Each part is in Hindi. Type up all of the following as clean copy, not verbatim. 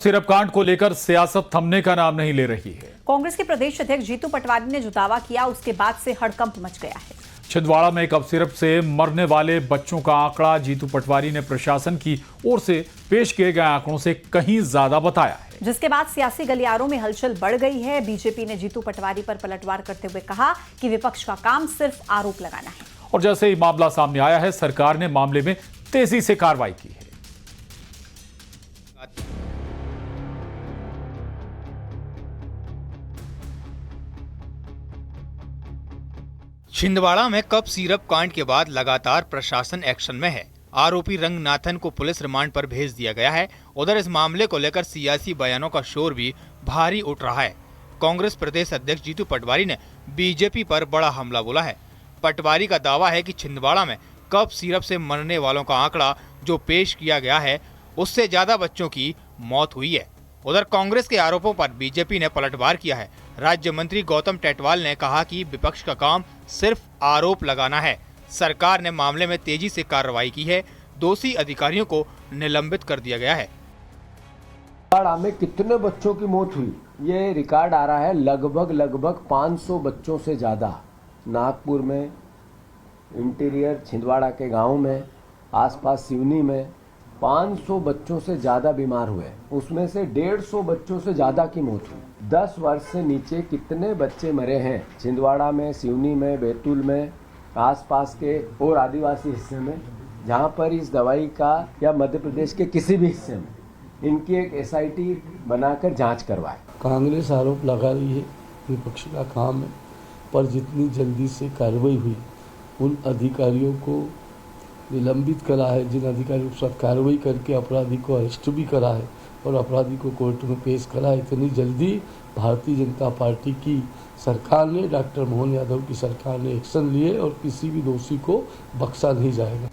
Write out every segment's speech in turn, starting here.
सिरप कांड को लेकर सियासत थमने का नाम नहीं ले रही है। कांग्रेस के प्रदेश अध्यक्ष जीतू पटवारी ने जो दावा किया उसके बाद से हड़कंप मच गया है। छिंदवाड़ा में कफ सिरप से मरने वाले बच्चों का आंकड़ा जीतू पटवारी ने प्रशासन की ओर से पेश किए गए आंकड़ों से कहीं ज्यादा बताया है, जिसके बाद सियासी गलियारों में हलचल बढ़ गई है। बीजेपी ने जीतू पटवारी पर पलटवार करते हुए कहा कि विपक्ष का काम सिर्फ आरोप लगाना है। और जैसे ही मामला सामने आया है, सरकार ने मामले में तेजी से कार्रवाई की है। छिंदवाड़ा में कफ सिरप कांड के बाद लगातार प्रशासन एक्शन में है। आरोपी रंगनाथन को पुलिस रिमांड पर भेज दिया गया है। उधर इस मामले को लेकर सियासी बयानों का शोर भी भारी उठ रहा है। कांग्रेस प्रदेश अध्यक्ष जीतू पटवारी ने बीजेपी पर बड़ा हमला बोला है। पटवारी का दावा है कि छिंदवाड़ा में कफ सिरप से मरने वालों का आंकड़ा जो पेश किया गया है उससे ज्यादा बच्चों की मौत हुई है। उधर कांग्रेस के आरोपों पर बीजेपी ने पलटवार किया है। राज्य मंत्री गौतम टेटवाल ने कहा कि विपक्ष का काम सिर्फ आरोप लगाना है। सरकार ने मामले में तेजी से कार्रवाई की है। दोषी अधिकारियों को निलंबित कर दिया गया है। में कितने बच्चों की मौत हुई ये रिकॉर्ड आ रहा है, लगभग 500 बच्चों से ज्यादा। नागपुर में, इंटीरियर छिंदवाड़ा के गांव में, आसपास सिवनी में 500 बच्चों से ज्यादा बीमार हुए। उसमें से 150 बच्चों से ज्यादा की मौत हुई। 10 वर्ष से नीचे कितने बच्चे मरे हैं छिंदवाड़ा में, सिवनी में, बैतूल में, आसपास के और आदिवासी हिस्से में, जहां पर इस दवाई का या मध्य प्रदेश के किसी भी हिस्से में इनकी एक SIT बनाकर जांच करवाए। कांग्रेस आरोप लगा रही है, विपक्ष का काम है, पर जितनी जल्दी से कार्रवाई हुई उन अधिकारियों को निलंबित करा है, जिन अधिकारियों के साथ कार्रवाई करके अपराधी को अरेस्ट भी करा है और अपराधी को कोर्ट में पेश करा है। इतनी जल्दी भारतीय जनता पार्टी की सरकार ने, डॉक्टर मोहन यादव की सरकार ने एक्शन लिए और किसी भी दोषी को बख्शा नहीं जाएगा।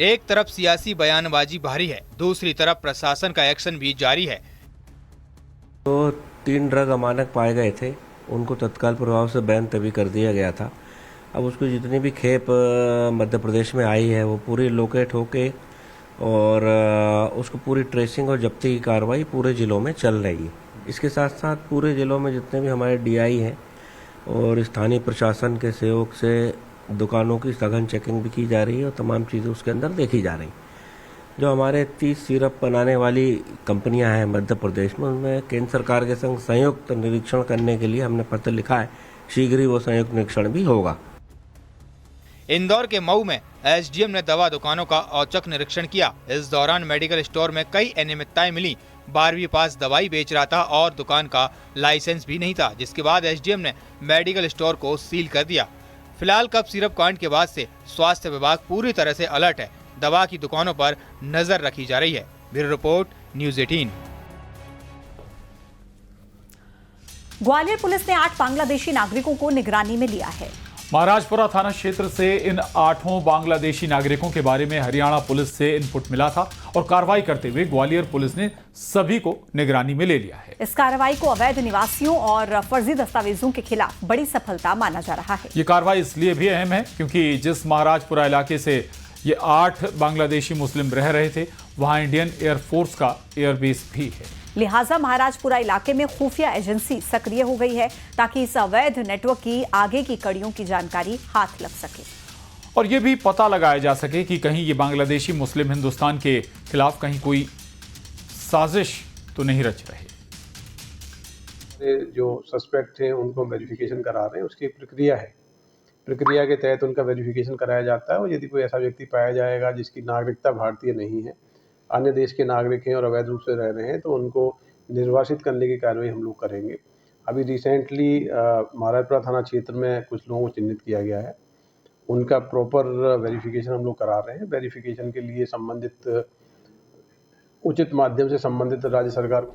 एक तरफ सियासी बयानबाजी भारी है, दूसरी तरफ प्रशासन का एक्शन भी जारी है। तो 3 ड्रग अमानक पाए गए थे, उनको तत्काल प्रभाव से बैन तभी कर दिया गया था। अब उसको जितनी भी खेप मध्य प्रदेश में आई है वो पूरी लोकेट होके और उसको पूरी ट्रेसिंग और जब्ती की कार्रवाई पूरे ज़िलों में चल रही है। इसके साथ साथ पूरे ज़िलों में जितने भी हमारे DI हैं और स्थानीय प्रशासन के सहयोग से दुकानों की सघन चेकिंग भी की जा रही है और तमाम चीज़ें उसके अंदर देखी जा रही। जो हमारे 30 सिरप बनाने वाली कंपनियां हैं मध्य प्रदेश में, उनमें केंद्र सरकार के संग संयुक्त निरीक्षण करने के लिए हमने पत्र लिखा है। शीघ्र ही वो संयुक्त निरीक्षण भी होगा। इंदौर के मऊ में SDM ने दवा दुकानों का औचक निरीक्षण किया। इस दौरान मेडिकल स्टोर में कई अनियमितताएं मिली। 12वीं पास दवाई बेच रहा था और दुकान का लाइसेंस भी नहीं था, जिसके बाद SDM ने मेडिकल स्टोर को सील कर दिया। फिलहाल कफ सिरप कांड के बाद से स्वास्थ्य विभाग पूरी तरह से अलर्ट है। दवा की दुकानों पर नजर रखी जा रही है। Bureau report, news 18। Gwalior police ने 8 बांग्लादेशी नागरिकों को निगरानी में लिया है। महाराजपुरा थाना क्षेत्र से इन 8 बांग्लादेशी नागरिकों के बारे में हरियाणा पुलिस से इनपुट मिला था और कार्रवाई करते हुए ग्वालियर पुलिस ने सभी को निगरानी में ले लिया है। इस कार्रवाई को अवैध निवासियों और फर्जी दस्तावेजों के खिलाफ बड़ी सफलता माना जा रहा है। ये कार्रवाई इसलिए भी अहम है क्योंकि जिस महाराजपुरा इलाके से ये 8 बांग्लादेशी मुस्लिम रह रहे थे, वहां इंडियन एयरफोर्स का एयरबेस भी है। लिहाजा महाराजपुरा इलाके में खुफिया एजेंसी सक्रिय हो गई है ताकि इस अवैध नेटवर्क की आगे की कड़ियों की जानकारी हाथ लग सके और ये भी पता लगाया जा सके कि कहीं ये बांग्लादेशी मुस्लिम हिंदुस्तान के खिलाफ कहीं कोई साजिश तो नहीं रच रहे। जो सस्पेक्ट हैं उनको वेरिफिकेशन करा रहे हैं, उसकी प्रक्रिया है। प्रक्रिया के तहत उनका वेरिफिकेशन कराया जाता है और यदि कोई ऐसा व्यक्ति पाया जाएगा जिसकी नागरिकता भारतीय नहीं है, अन्य देश के नागरिक हैं और अवैध रूप से रह रहे हैं, तो उनको निर्वासित करने की कार्रवाई हम लोग करेंगे। अभी रिसेंटली महाराजपुरा थाना क्षेत्र में कुछ लोगों को चिन्हित किया गया है, उनका प्रॉपर वेरिफिकेशन हम लोग करा रहे हैं। वेरिफिकेशन के लिए संबंधित उचित माध्यम से संबंधित राज्य सरकार।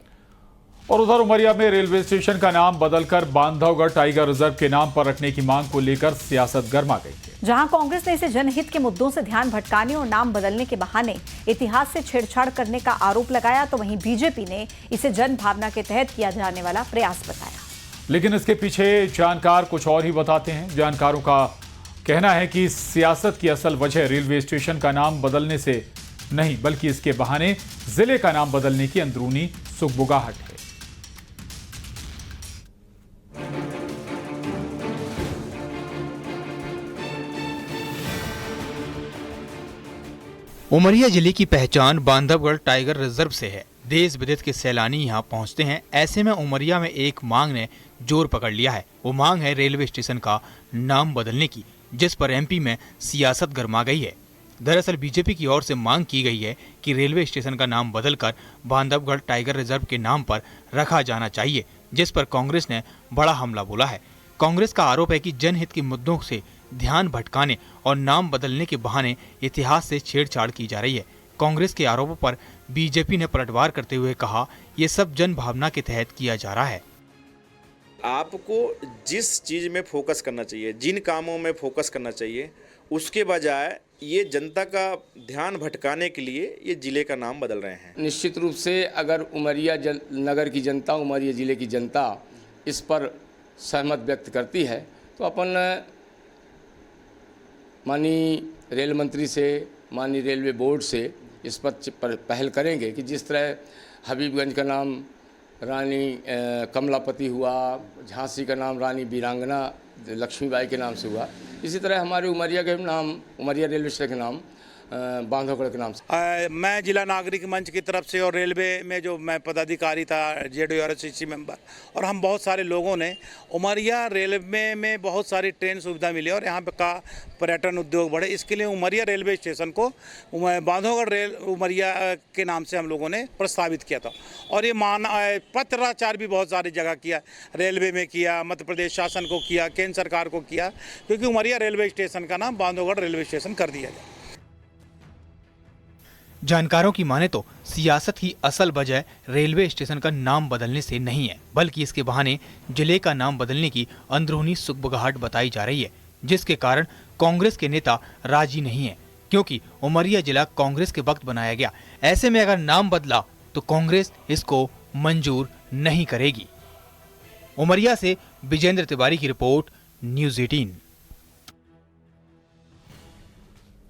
और उधर उमरिया में रेलवे स्टेशन का नाम बदलकर बांधवगढ़ टाइगर रिजर्व के नाम पर रखने की मांग को लेकर सियासत गर्मा गई है। जहां कांग्रेस ने इसे जनहित के मुद्दों से ध्यान भटकाने और नाम बदलने के बहाने इतिहास से छेड़छाड़ करने का आरोप लगाया, तो वहीं बीजेपी ने इसे जन भावना के तहत किया जाने वाला प्रयास बताया। लेकिन इसके पीछे जानकार कुछ और ही बताते हैं। जानकारों का कहना है कि सियासत की असल वजह रेलवे स्टेशन का नाम बदलने से नहीं बल्कि इसके बहाने जिले का नाम बदलने की अंदरूनी सुगबुगाहट है। उमरिया जिले की पहचान बांधवगढ़ टाइगर रिजर्व से है। देश विदेश के सैलानी यहाँ पहुँचते हैं। ऐसे में उमरिया में एक मांग ने जोर पकड़ लिया है। वो मांग है रेलवे स्टेशन का नाम बदलने की, जिस पर एमपी में सियासत गर्मा गई है। दरअसल बीजेपी की ओर से मांग की गई है कि रेलवे स्टेशन का नाम बदलकर बांधवगढ़ टाइगर रिजर्व के नाम पर रखा जाना चाहिए, जिस पर कांग्रेस ने बड़ा हमला बोला है। कांग्रेस का आरोप है कि जनहित के मुद्दों से ध्यान भटकाने और नाम बदलने के बहाने इतिहास से छेड़छाड़ की जा रही है। कांग्रेस के आरोपों पर बीजेपी ने पलटवार करते हुए कहा, ये सब जन भावना के तहत किया जा रहा है। आपको जिस चीज़ में फोकस करना चाहिए, जिन कामों में फोकस करना चाहिए, उसके बजाय ये जनता का ध्यान भटकाने के लिए ये जिले का नाम बदल रहे हैं। निश्चित रूप से अगर उमरिया नगर की जनता, उमरिया जिले की जनता इस पर सहमत व्यक्त करती है तो अपन माननीय रेल मंत्री से, माननीय रेलवे बोर्ड से इस पर पहल करेंगे कि जिस तरह हबीबगंज का नाम रानी कमलापति हुआ, झांसी का नाम रानी वीरांगना लक्ष्मीबाई के नाम से हुआ, इसी तरह हमारे उमरिया के नाम, उमरिया रेलवे स्टेशन के नाम बांधवगढ़ के नाम से। मैं जिला नागरिक मंच की तरफ से और रेलवे में जो मैं पदाधिकारी था, JDRCC मेंबर, और हम बहुत सारे लोगों ने उमरिया रेलवे में बहुत सारी ट्रेन सुविधा मिली और यहाँ का पर्यटन उद्योग बढ़े, इसके लिए उमरिया रेलवे स्टेशन को बांधवगढ़ रेल उमरिया के नाम से हम लोगों ने प्रस्तावित किया था। और ये पत्राचार भी बहुत सारी जगह किया, रेलवे में किया, मध्य प्रदेश शासन को किया, केंद्र सरकार को किया, क्योंकि उमरिया रेलवे स्टेशन का नाम बांधवगढ़ रेलवे स्टेशन कर दिया जाए। जानकारों की माने तो सियासत की असल वजह रेलवे स्टेशन का नाम बदलने से नहीं है, बल्कि इसके बहाने जिले का नाम बदलने की अंदरूनी सुगबुगाहट बताई जा रही है, जिसके कारण कांग्रेस के नेता राजी नहीं है, क्योंकि उमरिया जिला कांग्रेस के वक्त बनाया गया। ऐसे में अगर नाम बदला तो कांग्रेस इसको मंजूर नहीं करेगी। उमरिया से विजेंद्र तिवारी की रिपोर्ट, न्यूज़ 18।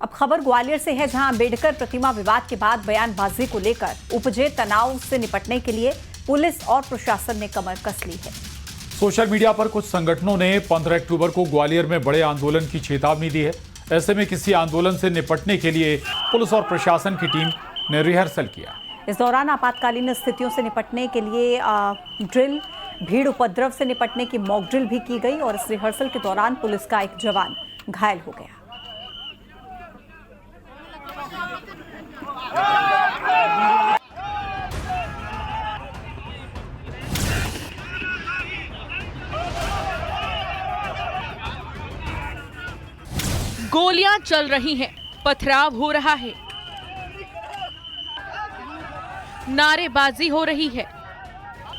अब खबर ग्वालियर से है, जहां अंबेडकर प्रतिमा विवाद के बाद बयानबाजी को लेकर उपजे तनाव से निपटने के लिए पुलिस और प्रशासन ने कमर कस ली है। सोशल मीडिया पर कुछ संगठनों ने 15 अक्टूबर को ग्वालियर में बड़े आंदोलन की चेतावनी दी है। ऐसे में किसी आंदोलन से निपटने के लिए पुलिस और प्रशासन की टीम ने रिहर्सल किया। इस दौरान आपातकालीन स्थितियों से निपटने के लिए ड्रिल, भीड़ उपद्रव से निपटने की मॉक ड्रिल भी की गई और इस रिहर्सल के दौरान पुलिस का एक जवान घायल हो गया। गोलियां चल रही हैं, पथराव हो रहा है, नारेबाजी हो रही है,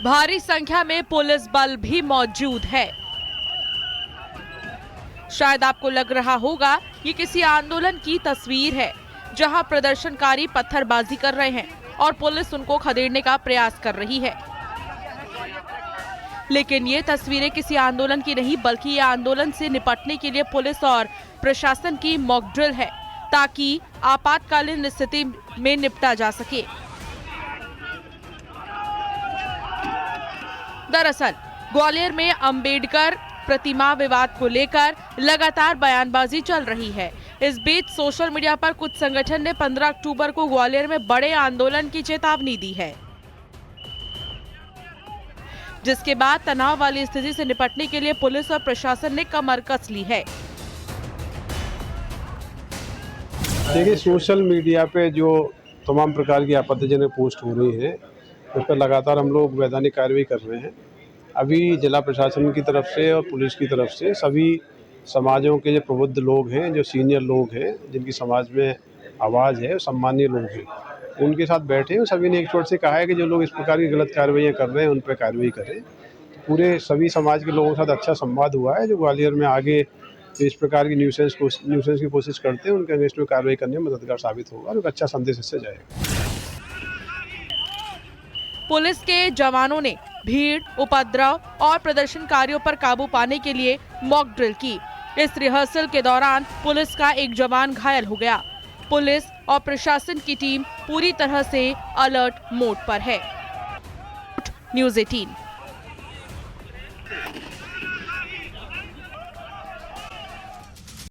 भारी संख्या में पुलिस बल भी मौजूद है। शायद आपको लग रहा होगा ये किसी आंदोलन की तस्वीर है, जहां प्रदर्शनकारी पत्थरबाजी कर रहे हैं और पुलिस उनको खदेड़ने का प्रयास कर रही है। लेकिन ये तस्वीरें किसी आंदोलन की नहीं, बल्कि ये आंदोलन से निपटने के लिए पुलिस और प्रशासन की मॉक ड्रिल है, ताकि आपातकालीन स्थिति में निपटा जा सके। दरअसल ग्वालियर में अंबेडकर प्रतिमा विवाद को लेकर लगातार बयानबाजी चल रही है। इस बीच सोशल मीडिया पर कुछ संगठन ने 15 अक्टूबर को ग्वालियर में बड़े आंदोलन की चेतावनी दी है, जिसके बाद तनाव वाली स्थिति से निपटने के लिए पुलिस और प्रशासन ने कमर कस ली है। देखिए, सोशल मीडिया पे जो तमाम प्रकार की आपत्तिजनक पोस्ट हो रही हैं, उस पर लगातार हम लोग वैधानिक कार्रवाई कर रहे हैं। अभी जिला प्रशासन की तरफ से और पुलिस की तरफ से सभी समाजों के जो प्रबुद्ध लोग हैं, जो सीनियर लोग हैं, जिनकी समाज में आवाज़ है, सम्मानीय लोग हैं, उनके साथ बैठे हैं। सभी ने एक छोर से कहा है कि जो लोग इस प्रकार की गलत कार्रवाइयाँ कर रहे हैं उन पर कार्रवाई करें। पूरे सभी समाज के लोगों के साथ अच्छा संवाद हुआ है। जो ग्वालियर में आगे इस प्रकार की न्यूसेंस की कोशिश करते हैं, उनके अगेंस्ट में कार्रवाई करने में मददगार साबित होगा और एक अच्छा संदेश इससे जाएगा। पुलिस के जवानों ने भीड़, उपद्रव और प्रदर्शनकारियों पर काबू पाने के लिए मॉक ड्रिल की। इस रिहर्सल के दौरान पुलिस का एक जवान घायल हो गया। पुलिस और प्रशासन की टीम पूरी तरह से अलर्ट मोड पर है। न्यूज़ 18